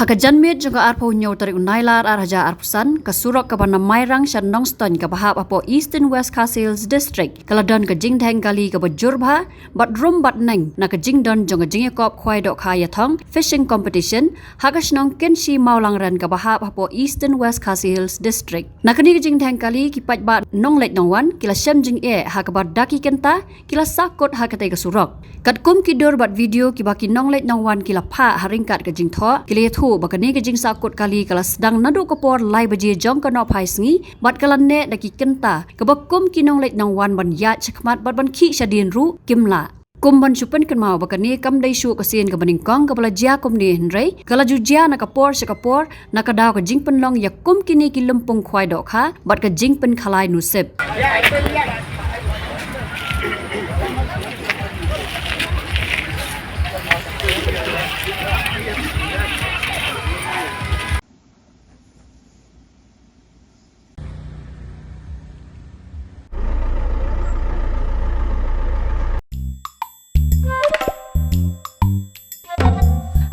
Hakajanmit juga arpo nyaw tarik unailar arhaja arpusan kasurok kabana mairang shan nongston kabahap apo East and West Castles District kaladon ka jingdheng kali kabajurba bat rum bat neng na ka jingdon jonga jingekop khwai dok khaya thong fishing competition hakashnong kenshi maulangran kabahap apo East and West Castles District na kani ka jingdheng kali kipat bat nonglet nongwan kila shem jing hakabat daki kenta kila sakot hakatai kasurok katkum kidur bat video kibaki nonglet nongwan kila pha haringkat ka jingtho kila bakani kejing sakut kali kala sedang nadu kopor lai baji jong kanop hai sngi bat kalan ne daki kenta kebakum kinong lek nang wan ban ya chakmat bat ban khi shadin ru kimla kum ban chupan kan mau bakani kam dai shu kasien ka baning kong ka bala jia kum ni henrei kala ju jia na kapor shakapor na kadaw ka jing penlong ya kum kini ki lumpung khwai dok kha bat ka jing pen khalai nusep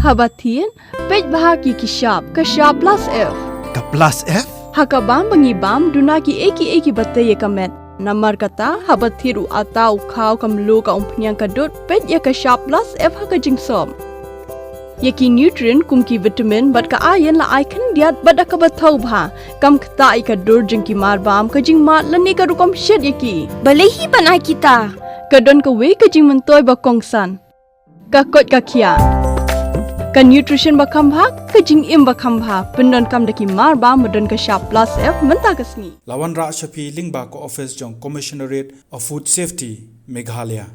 Habatin, pej bahagi kishap, kashap plus F. Ka plus F? Hakabam bangibam dunaki eki batay kamet. Namar kata habatiru atau kau kamlu ka umpnyang kadut pej ya kashap plus F hakajing som. Yaki nutrient kumki vitamin bat ka ayan la ikan diat bat akabatau bha kam kata ikadur jengki marbam kajing mat lani ka rukom shed yaki. Balehi banai kita. Kadon ka we kajing mentoy bakongsan. Kakot kakia. Ka nutrition bakam bha kajing im bakam bha pendon kam daki marba medon ka sharp plus F menta kasni Lawan Ra Shafi Lingba ko office jong Commissionerate of Food Safety Meghalaya